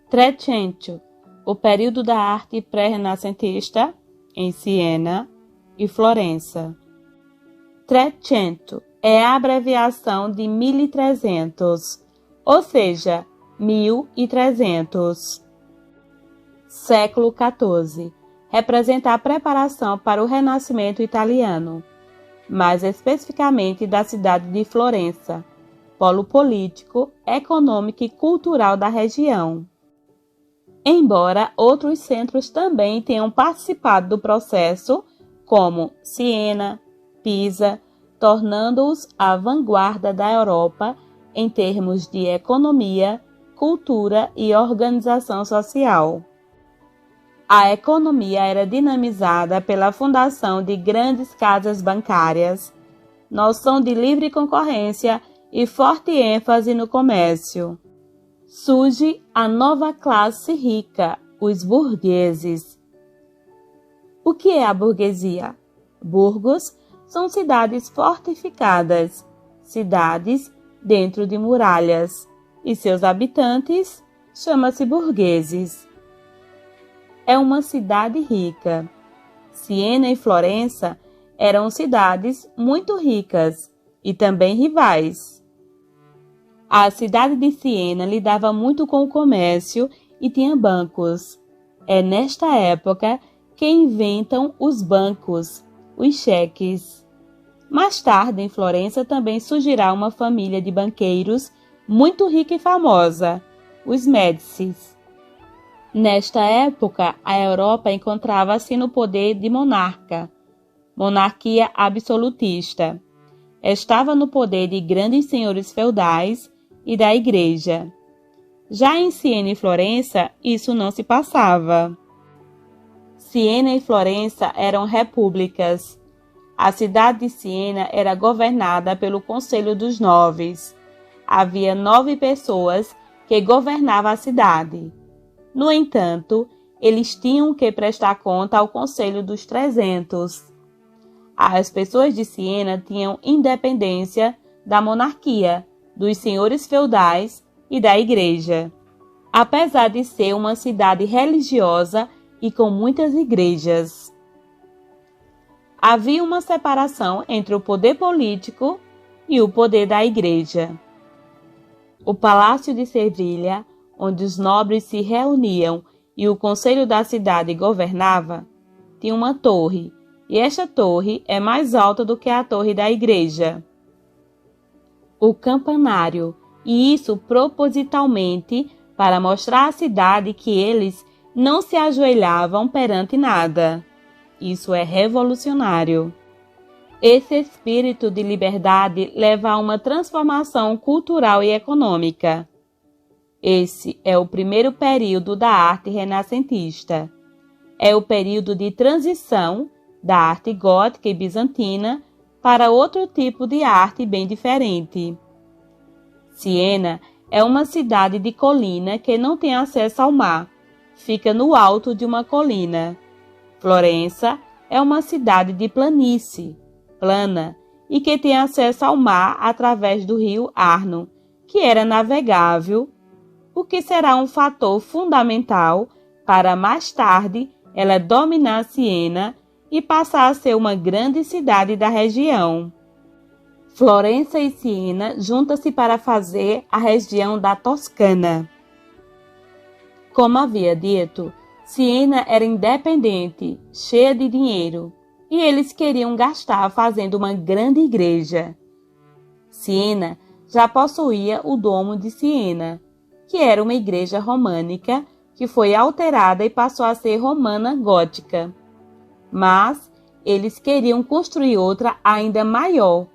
Trecento, o período da arte pré-renascentista, em Siena e Florença. Trecento é a abreviação de 1300, ou seja, 1300. Século XIV representa a preparação para o Renascimento italiano, mais especificamente da cidade de Florença, polo político, econômico e cultural da região. Embora outros centros também tenham participado do processo, como Siena, Pisa, tornando-os a vanguarda da Europa em termos de economia, cultura e organização social. A economia era dinamizada pela fundação de grandes casas bancárias, noção de livre concorrência e forte ênfase no comércio. Surge a nova classe rica, os burgueses. O que é a burguesia? Burgos são cidades fortificadas, cidades dentro de muralhas, e seus habitantes chama-se burgueses. É uma cidade rica. Siena e Florença eram cidades muito ricas e também rivais. A cidade de Siena lidava muito com o comércio e tinha bancos. É nesta época que inventam os bancos, os cheques. Mais tarde, em Florença, também surgirá uma família de banqueiros muito rica e famosa, os Médicis. Nesta época, a Europa encontrava-se no poder de monarquia absolutista. Estava no poder de grandes senhores feudais e da Igreja. Já em Siena e Florença, isso não se passava. Siena e Florença eram repúblicas. A cidade de Siena era governada pelo Conselho dos Noves. Havia 9 pessoas que governavam a cidade. No entanto, eles tinham que prestar conta ao Conselho dos 300. As pessoas de Siena tinham independência da monarquia, dos senhores feudais e da Igreja. Apesar de ser uma cidade religiosa e com muitas igrejas, havia uma separação entre o poder político e o poder da Igreja. O Palácio de Sevilha, onde os nobres se reuniam e o conselho da cidade governava, tinha uma torre, e esta torre é mais alta do que a torre da igreja. O campanário, e isso propositalmente para mostrar à cidade que eles não se ajoelhavam perante nada. Isso é revolucionário. Esse espírito de liberdade leva a uma transformação cultural e econômica. Esse é o primeiro período da arte renascentista. É o período de transição da arte gótica e bizantina para outro tipo de arte bem diferente. Siena é uma cidade de colina que não tem acesso ao mar. Fica no alto de uma colina. Florença é uma cidade de planície, plana, e que tem acesso ao mar através do rio Arno, que era navegável, o que será um fator fundamental para mais tarde ela dominar Siena e passar a ser uma grande cidade da região. Florença e Siena juntam-se para fazer a região da Toscana. Como havia dito, Siena era independente, cheia de dinheiro, e eles queriam gastar fazendo uma grande igreja. Siena já possuía o Domo de Siena, que era uma igreja românica que foi alterada e passou a ser romana gótica. Mas eles queriam construir outra ainda maior,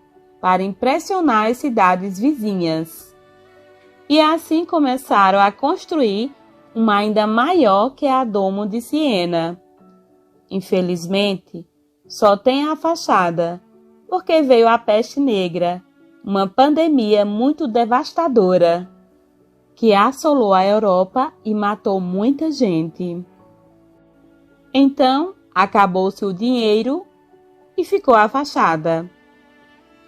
para impressionar as cidades vizinhas. E assim começaram a construir uma ainda maior que a Domo de Siena. Infelizmente, só tem a fachada, porque veio a peste negra, uma pandemia muito devastadora, que assolou a Europa e matou muita gente. Então, acabou-se o dinheiro e ficou a fachada.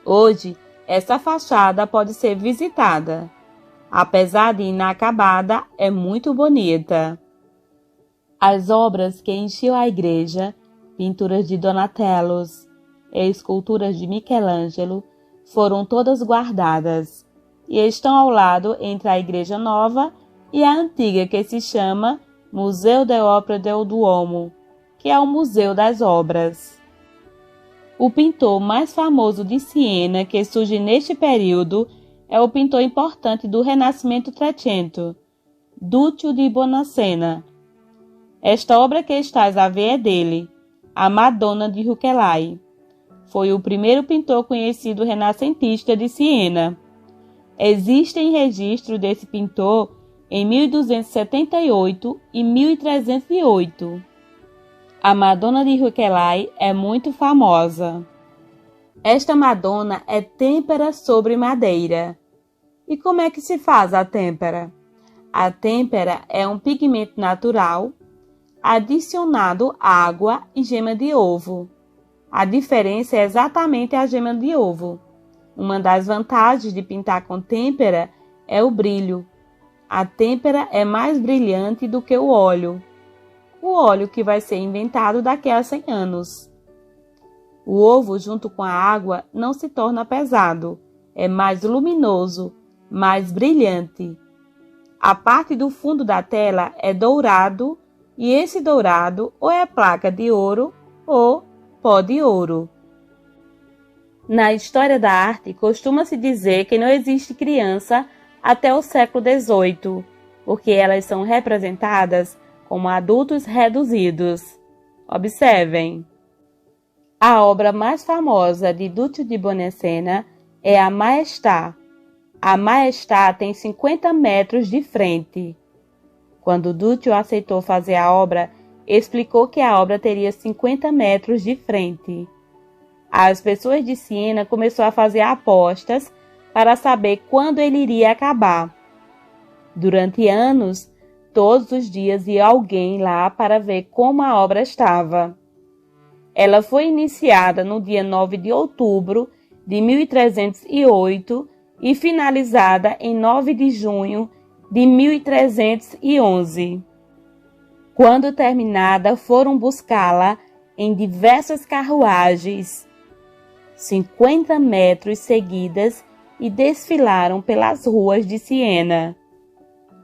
Hoje, essa fachada pode ser visitada. Apesar de inacabada, é muito bonita. As obras que enchiam a igreja, pinturas de Donatellos e esculturas de Michelangelo, foram todas guardadas e estão ao lado entre a igreja nova e a antiga, que se chama Museu dell'Opera del Duomo, que é o Museu das Obras. O pintor mais famoso de Siena que surge neste período é o pintor importante do Renascimento Trecento, Duccio di Bonacena. Esta obra que estás a ver é dele, a Madonna di Rucellai. Foi o primeiro pintor conhecido renascentista de Siena. Existem registros desse pintor em 1278 e 1308. A Madonna di Rucellai é muito famosa. Esta Madonna é têmpera sobre madeira. E como é que se faz a têmpera? A têmpera é um pigmento natural adicionado água e gema de ovo. A diferença é exatamente a gema de ovo. Uma das vantagens de pintar com têmpera é o brilho. A têmpera é mais brilhante do que o óleo que vai ser inventado daqui a 100 anos. O ovo, junto com a água, não se torna pesado, é mais luminoso, mais brilhante. A parte do fundo da tela é dourado, e esse dourado ou é placa de ouro ou pó de ouro. Na história da arte, costuma-se dizer que não existe criança até o século XVIII, porque elas são representadas como adultos reduzidos. Observem. A obra mais famosa de Duccio di Bonacena é a Maestà. A Maestà tem 50 metros de frente. Quando Duccio aceitou fazer a obra, explicou que a obra teria 50 metros de frente. As pessoas de Siena começaram a fazer apostas para saber quando ele iria acabar. Durante anos, todos os dias ia alguém lá para ver como a obra estava. Ela foi iniciada no dia 9 de outubro de 1308 e finalizada em 9 de junho de 1311. Quando terminada, foram buscá-la em diversas carruagens, 50 metros seguidas, e desfilaram pelas ruas de Siena.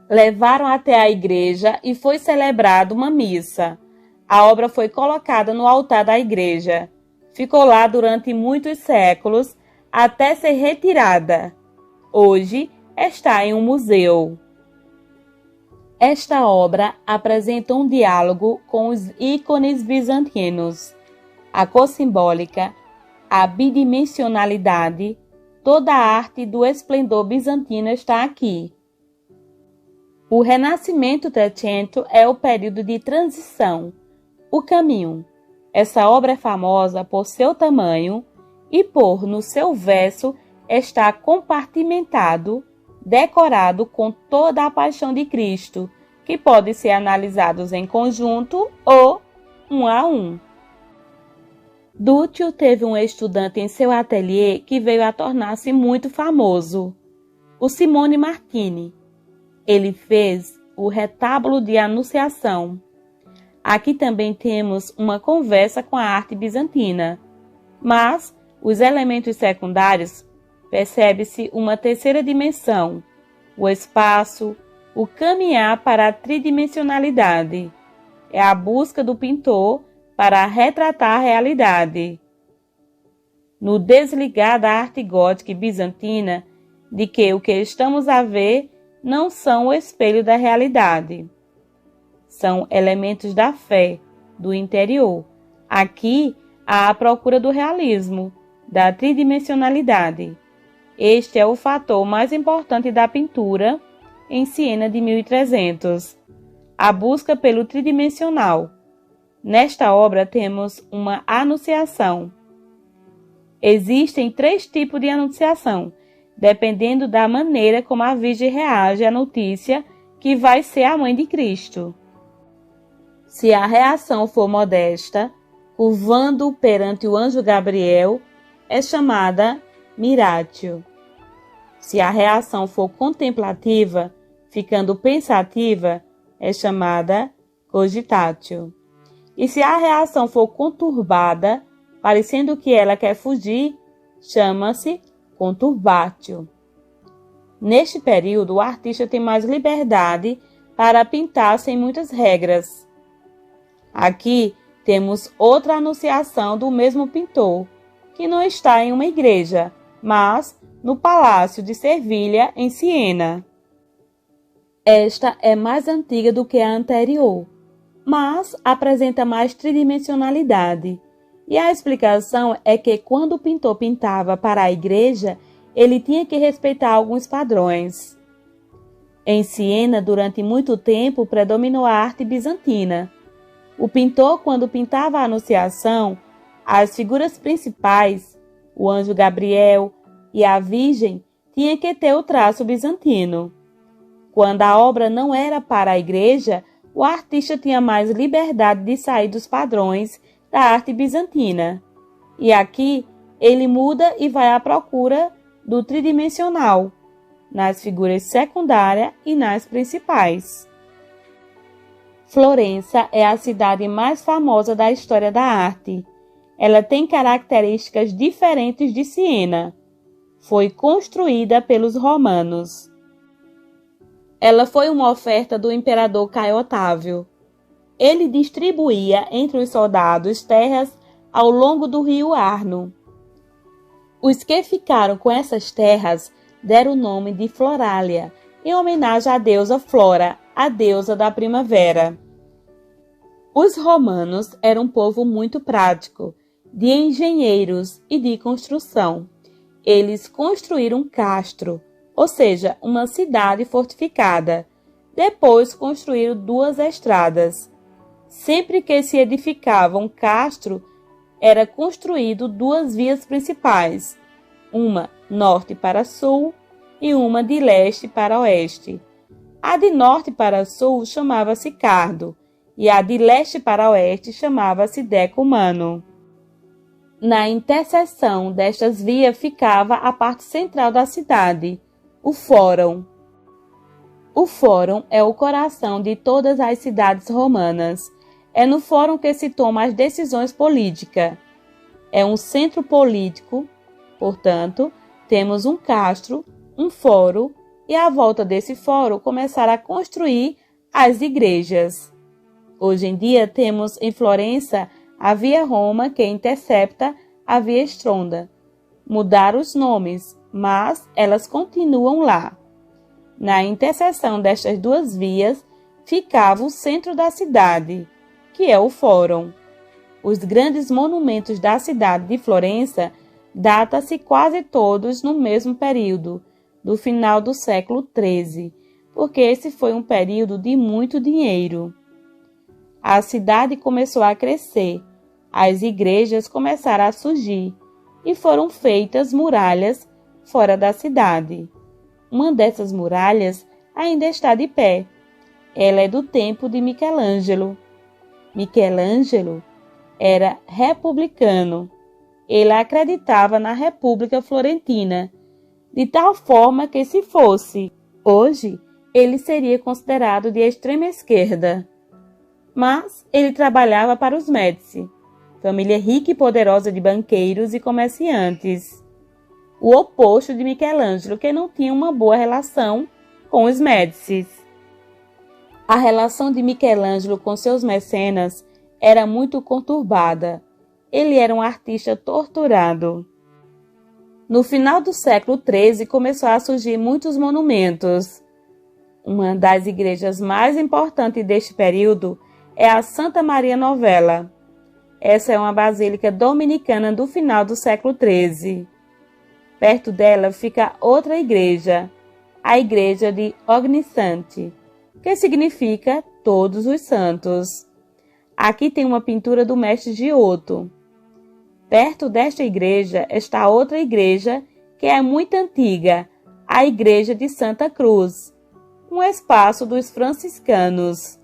Levaram até a igreja e foi celebrada uma missa. A obra foi colocada no altar da igreja. Ficou lá durante muitos séculos até ser retirada. Hoje está em um museu. Esta obra apresenta um diálogo com os ícones bizantinos. A cor simbólica, a bidimensionalidade, toda a arte do esplendor bizantino está aqui. O Renascimento Trecento é o período de transição, o caminho. Essa obra é famosa por seu tamanho e por, no seu verso, estar compartimentado, decorado com toda a paixão de Cristo, que pode ser analisados em conjunto ou um a um. Duccio teve um estudante em seu ateliê que veio a tornar-se muito famoso, o Simone Martini. Ele fez o retábulo de Anunciação. Aqui também temos uma conversa com a arte bizantina, mas os elementos secundários percebe-se uma terceira dimensão, o espaço, o caminhar para a tridimensionalidade. É a busca do pintor para retratar a realidade. No desligar da arte gótica e bizantina, de que o que estamos a ver não são o espelho da realidade. São elementos da fé, do interior. Aqui há a procura do realismo, da tridimensionalidade. Este é o fator mais importante da pintura em Siena de 1300, a busca pelo tridimensional. Nesta obra temos uma anunciação. Existem 3 tipos de anunciação, dependendo da maneira como a Virgem reage à notícia que vai ser a mãe de Cristo. Se a reação for modesta, curvando perante o anjo Gabriel, é chamada miratio. Se a reação for contemplativa, ficando pensativa, é chamada cogitatio. E se a reação for conturbada, parecendo que ela quer fugir, chama-se conturbatio. Neste período, o artista tem mais liberdade para pintar sem muitas regras. Aqui temos outra anunciação do mesmo pintor, que não está em uma igreja, mas no Palácio de Servilha, em Siena. Esta é mais antiga do que a anterior, mas apresenta mais tridimensionalidade. E a explicação é que quando o pintor pintava para a igreja, ele tinha que respeitar alguns padrões. Em Siena, durante muito tempo, predominou a arte bizantina. O pintor, quando pintava a Anunciação, as figuras principais, o anjo Gabriel e a Virgem, tinha que ter o traço bizantino. Quando a obra não era para a igreja, o artista tinha mais liberdade de sair dos padrões da arte bizantina. E aqui ele muda e vai à procura do tridimensional, nas figuras secundárias e nas principais. Florença é a cidade mais famosa da história da arte. Ela tem características diferentes de Siena. Foi construída pelos romanos. Ela foi uma oferta do imperador Caio Otávio. Ele distribuía entre os soldados terras ao longo do rio Arno. Os que ficaram com essas terras deram o nome de Floralia, em homenagem à deusa Flora, a deusa da primavera. Os romanos eram um povo muito prático, de engenheiros e de construção. Eles construíram Castro, ou seja, uma cidade fortificada. Depois construíram 2 estradas. Sempre que se edificava um castro, era construído 2 vias principais, uma norte para sul e uma de leste para oeste. A de norte para sul chamava-se Cardo e a de leste para oeste chamava-se Decumano. Na interseção destas vias ficava a parte central da cidade, o Fórum. O Fórum é o coração de todas as cidades romanas. É no Fórum que se tomam as decisões políticas. É um centro político, portanto, temos um castro, um fórum, e à volta desse fórum começaram a construir as igrejas. Hoje em dia temos em Florença a Via Roma, que intercepta a Via Stronda. Mudaram os nomes, mas elas continuam lá. Na interseção destas 2 vias ficava o centro da cidade, que é o Fórum. Os grandes monumentos da cidade de Florença datam-se quase todos no mesmo período, do final do século XIII, porque esse foi um período de muito dinheiro. A cidade começou a crescer, as igrejas começaram a surgir e foram feitas muralhas fora da cidade. Uma dessas muralhas ainda está de pé. Ela é do tempo de Michelangelo. Michelangelo era republicano. Ele acreditava na República Florentina, de tal forma que, se fosse hoje, ele seria considerado de extrema esquerda. Mas ele trabalhava para os Médici, família rica e poderosa de banqueiros e comerciantes. O oposto de Michelangelo, que não tinha uma boa relação com os Médicis. A relação de Michelangelo com seus mecenas era muito conturbada. Ele era um artista torturado. No final do século XIII começou a surgir muitos monumentos. Uma das igrejas mais importantes deste período é a Santa Maria Novella. Essa é uma basílica dominicana do final do século XIII. Perto dela fica outra igreja, a igreja de Ognissanti, que significa Todos os Santos. Aqui tem uma pintura do mestre Giotto. Perto desta igreja está outra igreja que é muito antiga, a igreja de Santa Cruz, um espaço dos franciscanos.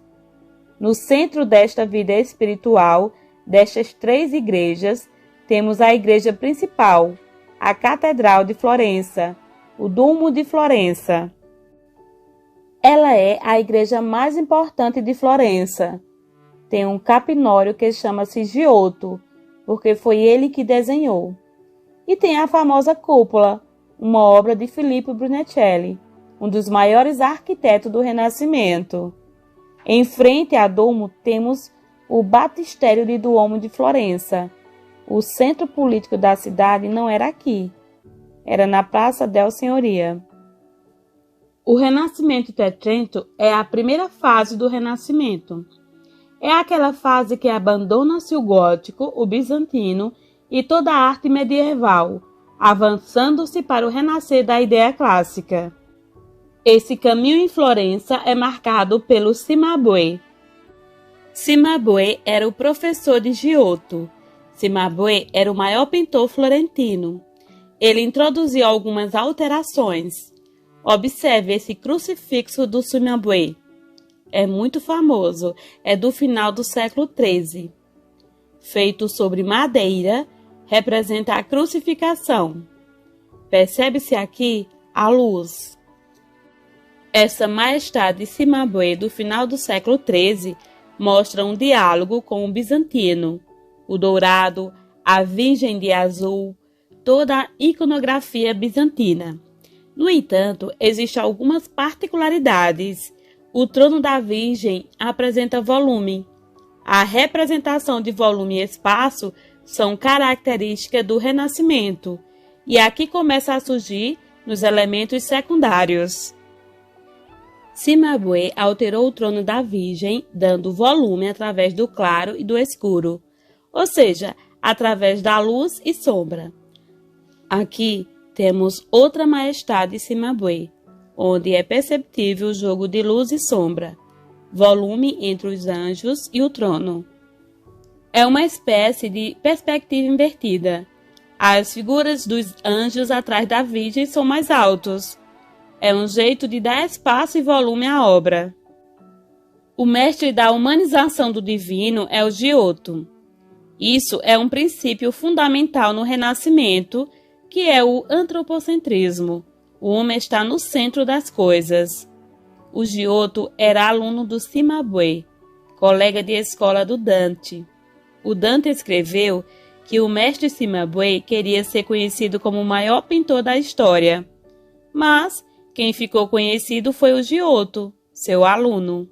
No centro desta vida espiritual destas 3 igrejas, temos a igreja principal, a Catedral de Florença, o Duomo de Florença. Ela é a igreja mais importante de Florença. Tem um capinório que chama-se Giotto, porque foi ele que desenhou. E tem a famosa cúpula, uma obra de Filippo Brunelleschi, um dos maiores arquitetos do Renascimento. Em frente a Duomo temos o Batistério de Duomo de Florença. O centro político da cidade não era aqui, era na Praça del Signoria. O Renascimento Trecento é a primeira fase do Renascimento. É aquela fase que abandona-se o gótico, o bizantino e toda a arte medieval, avançando-se para o renascer da ideia clássica. Esse caminho em Florença é marcado pelo Cimabue. Cimabue era o professor de Giotto. Cimabue era o maior pintor florentino. Ele introduziu algumas alterações. Observe esse crucifixo do Cimabue. É muito famoso, é do final do século XIII. Feito sobre madeira, representa a crucificação. Percebe-se aqui a luz. Essa majestade Cimabue do final do século XIII mostra um diálogo com o bizantino, o dourado, a Virgem de azul, toda a iconografia bizantina. No entanto, existem algumas particularidades. O trono da Virgem apresenta volume. A representação de volume e espaço são características do Renascimento, e aqui começa a surgir nos elementos secundários. Cimabue alterou o trono da Virgem, dando volume através do claro e do escuro, ou seja, através da luz e sombra. Aqui temos outra majestade Cimabue, onde é perceptível o jogo de luz e sombra, volume entre os anjos e o trono. É uma espécie de perspectiva invertida. As figuras dos anjos atrás da Virgem são mais altos. É um jeito de dar espaço e volume à obra. O mestre da humanização do divino é o Giotto. Isso é um princípio fundamental no Renascimento, que é o antropocentrismo. O homem está no centro das coisas. O Giotto era aluno do Cimabue, colega de escola do Dante. O Dante escreveu que o mestre Cimabue queria ser conhecido como o maior pintor da história. Mas quem ficou conhecido foi o Giotto, seu aluno.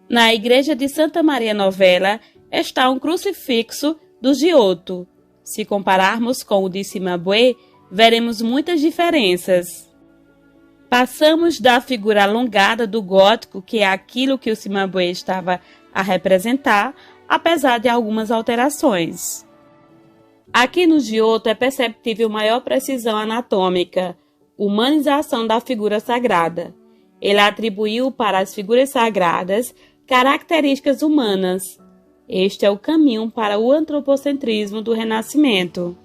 Na igreja de Santa Maria Novella está um crucifixo do Giotto. Se compararmos com o de Cimabue, veremos muitas diferenças. Passamos da figura alongada do gótico, que é aquilo que o Cimabue estava a representar, apesar de algumas alterações. Aqui no Giotto é perceptível maior precisão anatômica, humanização da figura sagrada. Ele atribuiu para as figuras sagradas características humanas. Este é o caminho para o antropocentrismo do Renascimento.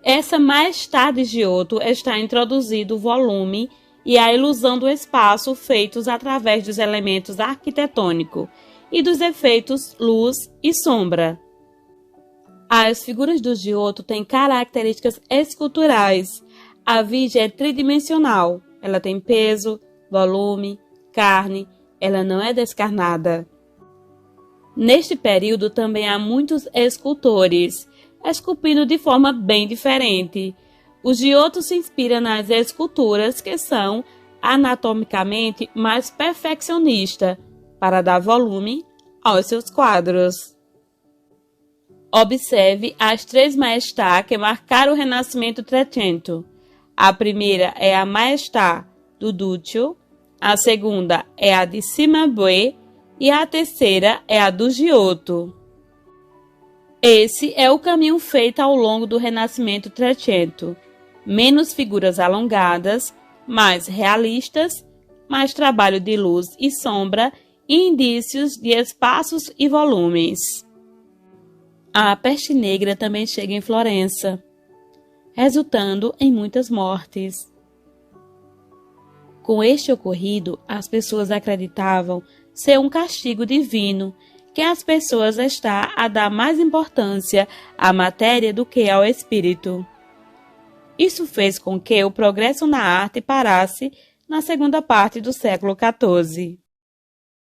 Essa majestade Giotto está introduzido o volume e a ilusão do espaço feitos através dos elementos arquitetônicos e dos efeitos luz e sombra. As figuras do Giotto têm características esculturais. A Virgem é tridimensional. Ela tem peso, volume, carne. Ela não é descarnada. Neste período também há muitos escultores, esculpindo de forma bem diferente. O Giotto se inspira nas esculturas que são anatomicamente mais perfeccionistas para dar volume aos seus quadros. Observe as três majestades que marcaram o Renascimento Trecento. A primeira é a Majestà do Duccio, a segunda é a de Cimabue e a terceira é a do Giotto. Esse é o caminho feito ao longo do Renascimento Trecento. Menos figuras alongadas, mais realistas, mais trabalho de luz e sombra e indícios de espaços e volumes. A peste negra também chega em Florença, resultando em muitas mortes. Com este ocorrido, as pessoas acreditavam ser um castigo divino, que as pessoas estão a dar mais importância à matéria do que ao espírito. Isso fez com que o progresso na arte parasse na segunda parte do século XIV.